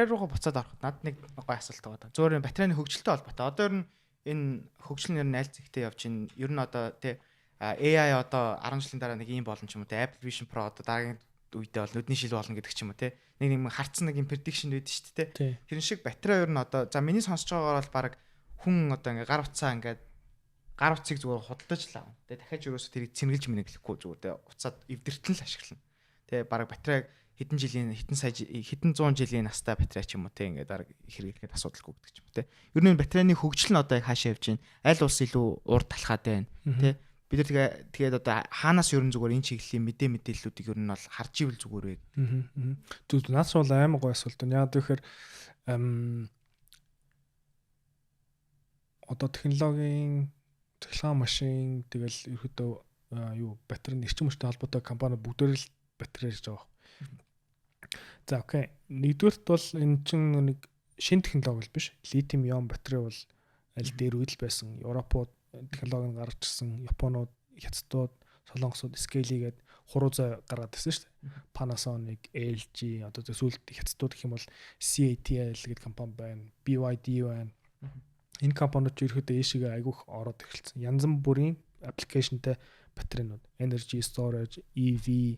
батарей руугаа буцаад ороход надад нэг гоё асуулт байгаа. Зөөр батарейны хөгжилтэй холбоотой. Одоо ер нь энэ хөгжил нэр нь аль зэгтээ явж байна. Ер нь одоо тий AI одоо 10 жилийн дараа нэг юм болно ч юм уу тий Apple Vision Pro одоо дараагийн үедээ бол нүдний шил болно гэдэг ч юм уу тий. Нэг харцсан нэг prediction байдаг шүү дээ. Тэр шиг батарей ер нь одоо за миний сонсож байгаагаар бол баг хүн одоо ингээ гар утсаа ингээд гар утсыг зүгээр худалдаж лаа. Тэгээ дахиад юусоо тэрийг цэнгэлж мэнэглэхгүй зүгээр тэгээ уцаад эвдэртэн л ашиглана. Тэгээ баг батарейг хэдэн 100 жилийн настай батарей ч юм уу те ингээд дараг хэрэглэхэд асуудалгүй гэдэг ч юм уу те. Ер нь батарейны хөгжил нь одоо яг хаашаа явж байна? Аль улс илүү урд талхаад байна те. Бид нар тэгээд одоо хаанаас ер нь зүгээр энэ чиглэлийн мэдээллүүдийг ер нь бол харж ивэл зүгээр вэ. Тэгвэл наас бол аймаг гой асуулт нь. Яг тэгэхээр одоо технологийн цахилгаан машин тэгэл ерөөдөө юу батарейн эрчим хүчтэй холбоотой компани бүгдээр л батарей хийж байгаа. За окей. Нэгдүгээрт бол энэ чинь нэг шинэ технологи л биш. Литиум ион батарей бол аль дээр үйл байсан. Европод технологи гарч ирсэн. Японууд, Хятадууд, Солонгосууд Scale-гээд хурууцаа гаргаад ирсэн шүү дээ. Panasonic, LG одоо сүүлд Хятадууд гэх юм бол CATL гэдэг компани байна. BYD байна. Энэ компаниуд ерөөдөө ээшигээ айгүйх ороод эхэлсэн. Янз бүрийн аппликейшнтэй батарейнууд, energy storage, EV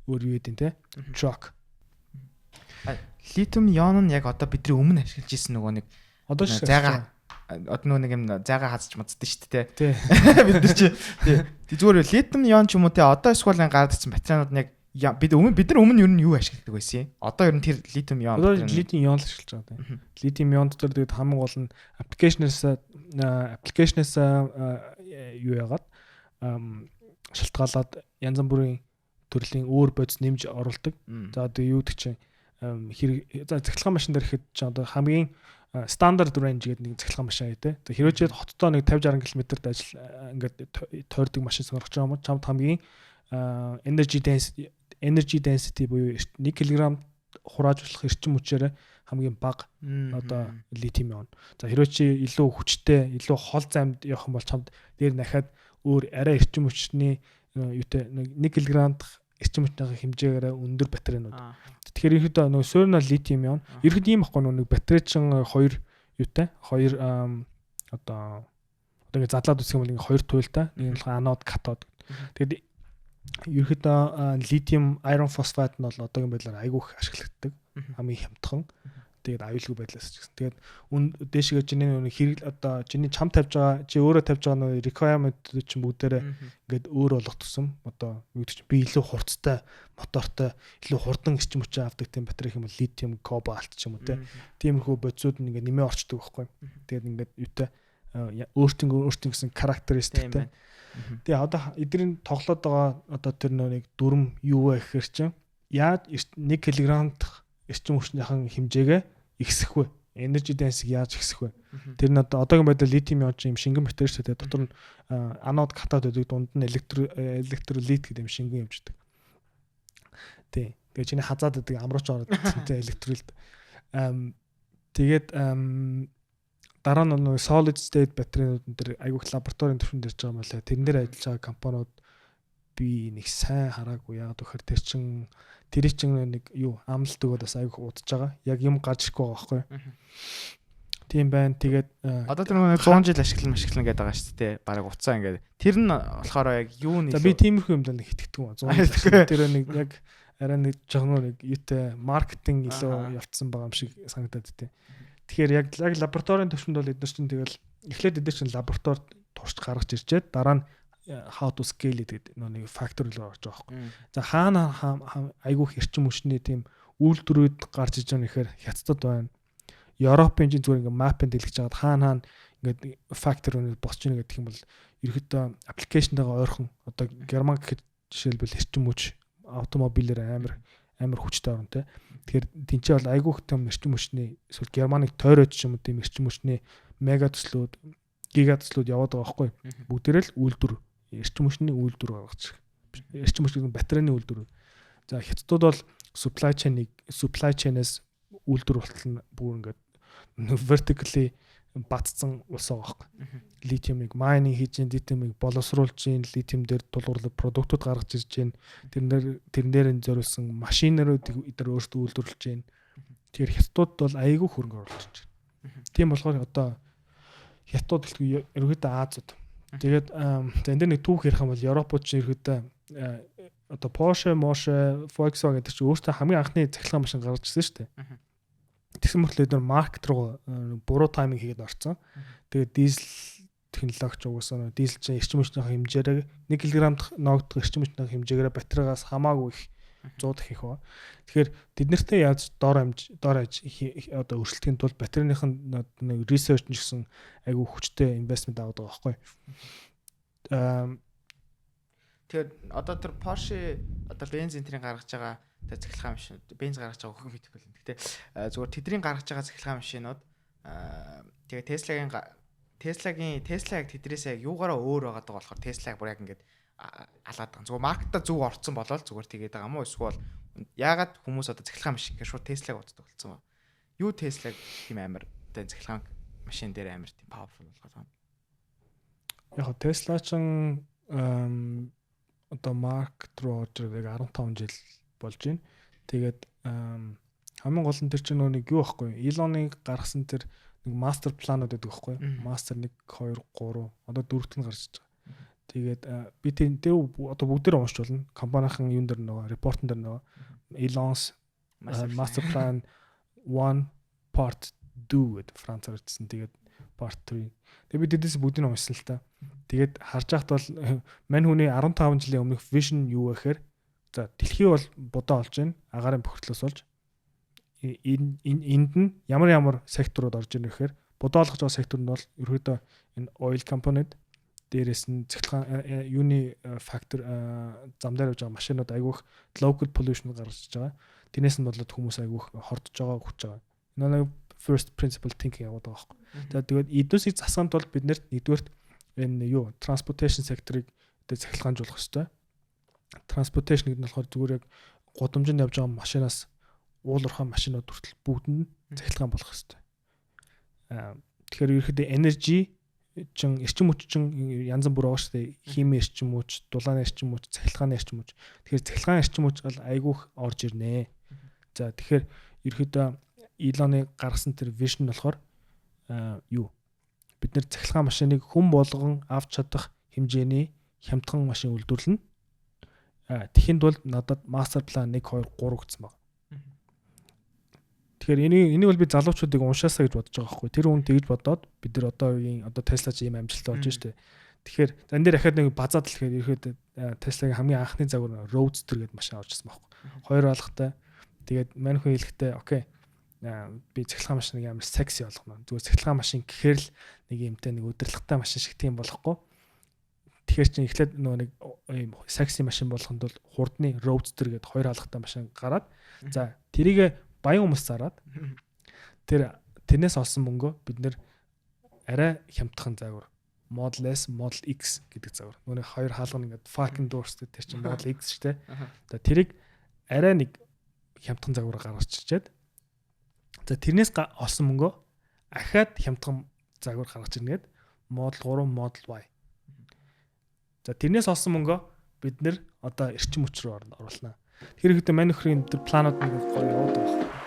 өөр юу гэдэг те, truck. Литиум ион нь яг одоо бидний өмнө ашиглаж ирсэн нөгөө нэг одоо зайгаа одоо нэг юм зайгаа хазч мацдаг шүү дээ тий. Бид нар чи тий зүгээр литиум ион ч юм уу тий одоо эсвэл гараад ирсэн батарейнууд нь яг бид нар өмнө ер нь юу ашигладаг байсан юм? Одоо ер нь тэр литиум ион одоо литиум ион л ашиглаж байгаа тий. Литиум ион дотор тэгээд хамгийн гол нь аппликейшнээс юу яагаад шалтгаалаад янз бүрийн төрлийн өөр бодис нэмж оруулдаг. За одоо юу гэдэг чинь за цахилгаан машин дээр ихэд ч одоо хамгийн стандарт range гэдэг нэг цахилгаан машин аа тий. Хэрвээ хоттой нэг 50-60 км-д ажил ингээд тойрдог машин сонгож байгаа юм чамд хамгийн energy density буюу 1 кг хурааж болох эрчим хүчээр хамгийн бага одоо литиум ион. За хэрвээ чи илүү хүчтэй, илүү хол займд явах юм бол чамд дээр дахиад өөр арай эрчим хүчний юутай 1 кг эрчим хүчний хэмжээгээр өндөр батарейнууд. Тэгэхээр ерөөдөө нөгөө суурна литиум ион. Ерөөд ийм ахгүй нөгөө батарей чин хоёр юутай, хоёр одоо ингэ задлаад үсэх юм бол ингэ хоёр туйлтай, нэг нь анод, катод. Тэгээд ерөөдөө литиум iron phosphate нь бол одоогийн байдлаар айгүйх ашиглагддаг. Хамгийн хямдхан. Тэгээд аюулгүй байдлаас ч гэсэн. Тэгээд дээшгээ чиний нэг хэрэг одоо чиний чам тавьж байгаа, чи өөрөө тавьж байгаа нэг requirement чинь бүгдээрээ ингээд өөр болох тусам одоо юу гэдэг чинь би илүү хурцтай мотортой, илүү хурдан эрчим хүчээ авдаг тийм батарей юм бол литиум, кобальт ч юм уу тиймэрхүү бодисууд нь ингээд нэмээ орчдөг байхгүй. Тэгээд ингээд юутай өөртөө гэсэн характеристиктэй. Тэгээ одоо эдгээр тоглоод байгаа одоо тэр нэг дүрм юу вэ гэхээр чинь яаж 1 кг эрчим хүчнийхэн хэмжээгээ ихсэх вэ? Energy density яаж ихсэх вэ? Тэр нь одоогийн байдлаар литиум ион чинь шингэн батарей шүү дээ. Дотор нь анод, катод гэдэг дунд нь электролит гэдэг юм шингэн явждаг. Тий. Тэгээ чиний хазаад байдаг амрууч ороод тийм электролит. Тэгээд дараа нь нэг solid state батарейнууд энэ айгүйх лабораторийн төвшөнд ирж байгаа юм байна. Тэрэн дээр ажиллаж байгаа компаниуд би нэг сайн хараагүй яагаад гэхээр тэр чинь нэг юу амлалт өгөөд бас айгүйх удаж байгаа. Яг юм гарч ирэхгүй байгаа байхгүй. Тийм байна. Тэгээд одоо тэр нэг 100 жил ашиглан гэдэг байгаа шүү дээ. Бараг уцаа ингээд. Тэр нь болохоор яг юу нэг би тиймэрхүү юм даа нэг итгэдэг юм. 100 жил тэр нэг яг арай нэг жоохон нэг юутай маркетинг илүү явцсан байгаа юм шиг санагдаад тий. Тэгэхээр яг лабораторийн төвшөнд бол эдгээр чинь тэгэл эхлээд эдгээр чинь лабораторид турш гаргаж ирчээд дараа нь how to scale гэдэг нэг фактор руу орж байгаа байхгүй. За хаана айгүйх эрчим хүчний тийм үйлдвэрүүд гарч иж байгаа нэхэр Хятадд байна. Европын чинь зүгээр ингээ маппэнд дэлгэж байгаа хаана ингээд фактор руу босч ийн гэдэг юм бол ерөөдөө аппликейшнтэйгээ ойрхон одоо герман гэхэд жишээлбэл эрчим хүч автомобилээр амар хүчтэй орно те. Тэгэхээр тэнцээ бол айгүйх том эрчим хүчний эсвэл германыг тойроод ч юм уу тийм эрчим хүчний мега төслүүд, гига төслүүд яваад байгаа байхгүй. Бүгдээрээ л үйлдвэр эрчим хүчний үйлдвэр гаргаж эрчим хүчний батарейны үйлдвэр. За Хятадууд бол supply chain-ээс үйлдвэр болтол бүр ингээд vertically батцсан улс байгаа байхгүй. Литиумыг майнинг хийж, литиумыг боловсруулж, литиум дээр тулгуурлаг продуктууд гаргаж ирж, тэрэн дээр зориулсан машинеруудыг эдгээр өөрсдөө үйлдвэрлэж байна. Тэгэхээр хятадууд бол айгүй хөрөнгө оруулж байна. Тийм болохоор одоо хятадууд гэлгүй ерөөдөө Азууд. Тэгээд за энэ дээр нэг түүх ярих юм бол Европууд ч ерөөдөө одоо Porsche, Volkswagen гэдэг чинь өөртөө хамгийн анхны цахилгаан машин гаргажсэн шүү дээ. Тэгсэн мөртлөө эдгээр маркет руу буруу тайминг хийгээд орсон. Тэгээд дизель технологич угаасаа дизель чинь эрчим хүчний хэмжээрээ 1 кг ногдох эрчим хүчний хэмжээгээр батарейгаас хамаагүй их 100 дахь их ба. Тэгэхээр тэд нартэй яаж дор одоо өршөлтийн тулд батарейных нэг research гэсэн айгүй хүчтэй инвестмент аваад байгаа байхгүй. Тэгэхээр одоо тэр Porsche одоо бензин тэрийг гаргаж байгаа тэр цахилгаан машин бенз гаргаж байгаа хөх мэдэхгүй л. Гэтэ зүгээр тэдний гаргаж байгаа цахилгаан машинууд тэгээ Tesla яг тэдрээсээ яг юугаараа өөр байгаад байгаа болохоор Tesla-г бүр яг ингээд алаад байгаа. Зүгээр маркетаа зүг орцсон болол зүгээр тэгээд байгаа юм уу? Эсвэл яагаад хүмүүс одоо цахилгаан машин гэж шууд Tesla-г боддог болсон ба. Юу Tesla тийм амар тэ цахилгаан машин дээр амар тийм powerful болгоод байна. Яг Tesla ч одоо маркет руу орж ирээд 15 жил болж байна. Тэгээд хамгийн гол нь тэр чинь нэг юу байхгүй. Elon-ыг гаргасан тэр нэг мастер планууд байдаг байхгүй. Мастер 1 2 3 одоо 4-т нь гарч байгаа. Тэгээд би тэр одоо бүгдээр уншиж болно. Компанийн юун дээр нөгөө репортн дээр нөгөө Elon's master plan 1 part 2 гэдэг францаар хэлсэн. Тэгээд part 3. Тэгээд би тэдээс бүгдийг нь уншсан л та. Тэгээд харж байхад бол мань хүний 15 жилийн өмнөх vision юу вэ гэхээр за дэлхий бол будаа болж байна. Агаарын бохирдлоос болж энд нь ямар секторууд орж ирнэ гэхээр будаа болгож байгаа сектор нь бол ерөөдөө энэ oil company-д дээрээс нь цахилгаан юуны фактор зам дээр явж байгаа машинууд айгүйх local pollution гаргаж байгаа. Тэрнээс нь болоод хүмүүс айгүйх хордож байгаа хүч байгаа. Энэ нэг first principle thinking яваад байгаа байхгүй. За тэгээд эднүсийг засахын тулд бид нэгдүгээрт энэ юу transportation sector-ыг цахилгаанжуулах хэрэгтэй. Transportation гэдэг нь болохоор зүгээр яг гудамжинд явж байгаа машинаас уулуурхай машинууд хүртэл бүгд нь цахилгаан болох хэрэгтэй. Тэгэхээр ерөөхдөө energy чин эрчим хүч чин янз бүр байгаа шүү дээ. Хими эрчим хүч, дулааны эрчим хүч, цахилгааны эрчим хүч. Тэгэхээр цахилгаан эрчим хүч бол айгүйх орж ирнэ. За тэгэхээр ерөөхдөө Elon-ы гаргасан тэр vision болохоор юу? Бид нэр цахилгаан машиныг хүн болгон авч чадах хэмжээний хямдхан машин үйлдвэрлэнэ. Тэхийн тулд надад master plan 1 2 3 гэсэн байна. Тэгэхээр энийг бол би залуучуудыг уншаасаа гэж бодож байгаа байхгүй. Тэр хүн тэгж бодоод бид нар одоо Tesla ч ийм амжилттай болж штэ. Тэгэхээр зан дээр дахиад нэг базаад л ихээр ирэхэд Tesla-гийн хамгийн анхны загвар Roadster гэдэг машин авчихсан байхгүй. Хоёр алгатай. Тэгээд мань хүн хэлэхдээ окей. Би цахилгаан машиныг амар секси болгоно. Зүгээр цахилгаан машин гэхээр л нэг юмтай нэг өдөрлөгтэй машин шиг тийм болохгүй. Тэгэхээр чинь эхлээд нөгөө нэг ийм секси машин болгоход бол хурдны Roadster гэдэг хоёр алгатай машин гараад за тэрийг баян хүмүүс зараад тэрнээс олсон мөнгөө бид нэр арай хямдхан загвар Model S, Model X гэдэг загвар. Нөгөө хоёр хаалга ингээд fucking doors тэр чинь Model X шүү дээ. За тэрийг арай нэг хямдхан загвараар гаргаж чичээд за тэрнээс олсон мөнгөө ахаад хямдхан загвар гаргаж ирнэгээд Model 3, Model Y. За тэрнээс олсон мөнгөө бид нэр одоо эрчим хүч рүү оруулнаа. Тэр ихдээ мань нөхрийн тэр планууд нэг гоё яваад байгаа.